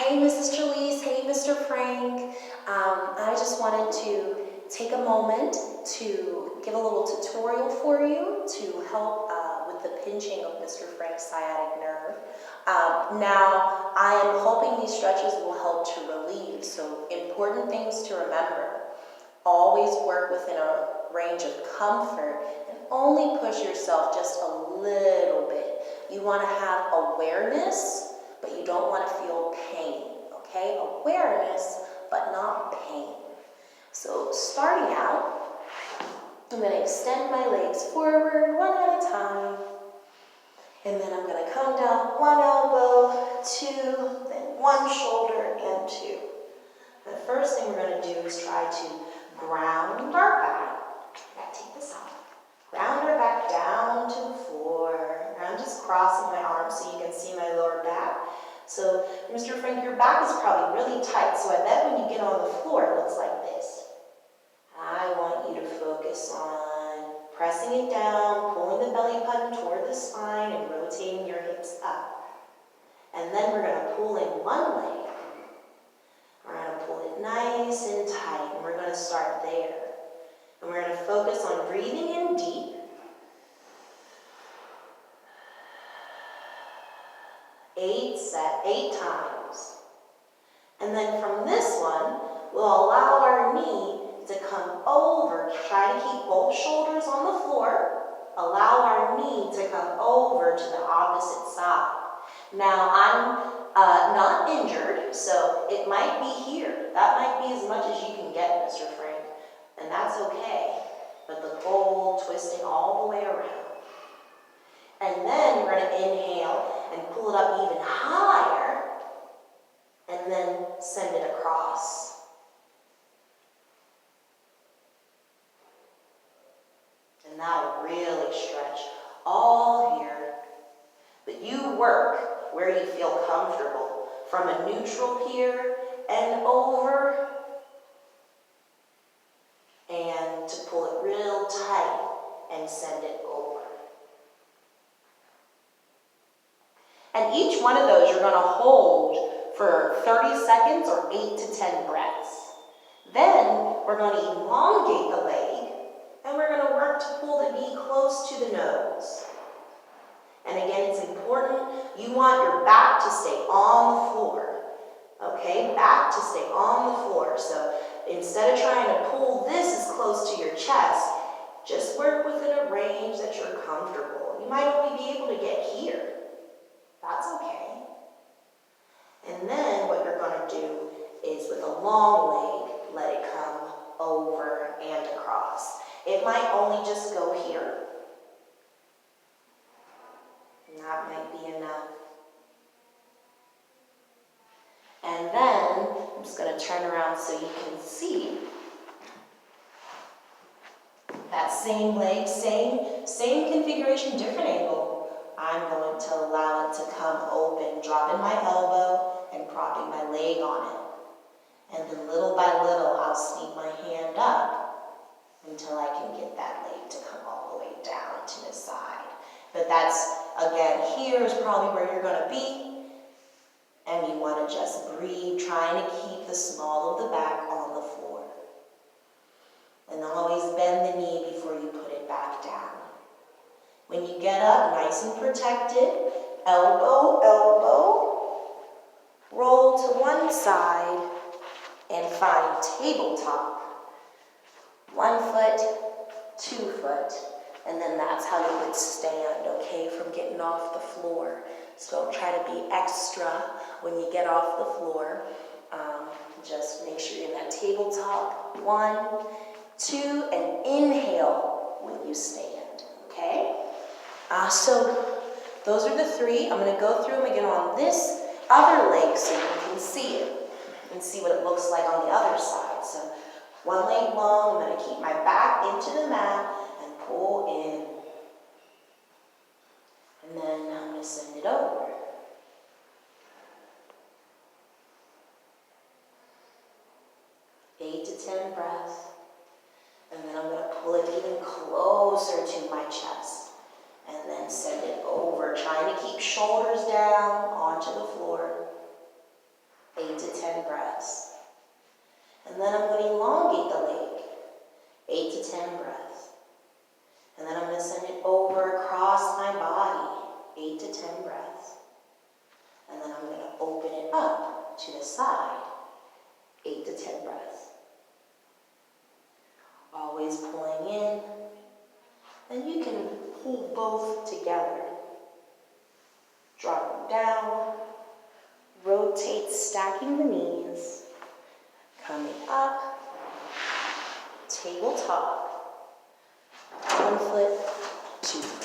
Hey, Mrs. Jalise. Hey, Mr. Frank. I just wanted to take a moment to give a little tutorial for you to help with the pinching of Mr. Frank's sciatic nerve. Now, I am hoping these stretches will help to relieve. So, important things to remember. Always work within a range of comfort and only push yourself just a little bit. You want to have awareness, but you don't want to feel pain, okay? Awareness, but not pain. So starting out, I'm going to extend my legs forward one at a time. And then I'm going to come down one elbow, two, then one shoulder, and two. The first thing we're going to do is try to ground our back. Take this off. Ground our back down to the floor. And I'm just crossing my arms so you can see my lower back. So, Mr. Frank, your back is probably really tight, so I bet when you get on the floor, it looks like this. I want you to focus on pressing it down, pulling the belly button toward the spine, and rotating your hips up. And then we're going to pull in one leg. We're going to pull it nice and tight, and we're going to start there. And we're going to focus on breathing in deep. 8 times. And then from this one, we'll allow our knee to come over. Try to keep both shoulders on the floor. Allow our knee to come over to the opposite side. Now, I'm not injured, so it might be here. That might be as much as you can get, Mr. Frank. And that's okay. But the goal, twisting all the way around. And then you're going to inhale and pull it up even higher, and then send it across. And that'll really stretch all here. But you work where you feel comfortable, from a neutral here and over, and to pull it real tight and send it over. And each one of those you're going to hold for 30 seconds or 8 to 10 breaths. Then we're going to elongate the leg, and we're going to work to pull the knee close to the nose. And again, it's important, you want your back to stay on the floor. Okay, back to stay on the floor. So instead of trying to pull this as close to your chest, just work within a range that you're comfortable. You might only be able to get here. That's okay. And then what you're going to do is with a long leg, let it come over and across. It might only just go here. And that might be enough. And then I'm just going to turn around so you can see that same leg, same configuration, different angle. I'm going to allow it to come open, dropping my elbow and propping my leg on it. And then little by little, I'll sneak my hand up until I can get that leg to come all the way down to the side. But that's, again, here is probably where you're going to be. And you want to just breathe, trying to keep the small of the back on the floor. And always bend the knee before you put it back down. When you get up, nice and protected, elbow, elbow, roll to one side and find tabletop. 1 foot, 2 foot, and then that's how you would stand, okay, from getting off the floor. So don't try to be extra when you get off the floor. Just make sure you're in that tabletop. 1, 2, and inhale when you stand, okay? So those are the 3. I'm going to go through them again on this other leg so you can see it and see what it looks like on the other side. So one leg long, I'm going to keep my back into the mat and pull in. And then I'm going to send it over. Eight to 10 breaths. And then I'm going to pull it even closer to my chest. And then send it over, trying to keep shoulders down onto the floor. send it over across my body, 8 to 10 breaths. And then I'm going to open it up to the side, 8 to 10 breaths. Always pulling in. Then you can pull both together. Drop them down. Rotate, stacking the knees. Coming up. Tabletop. 1 foot, 2 foot.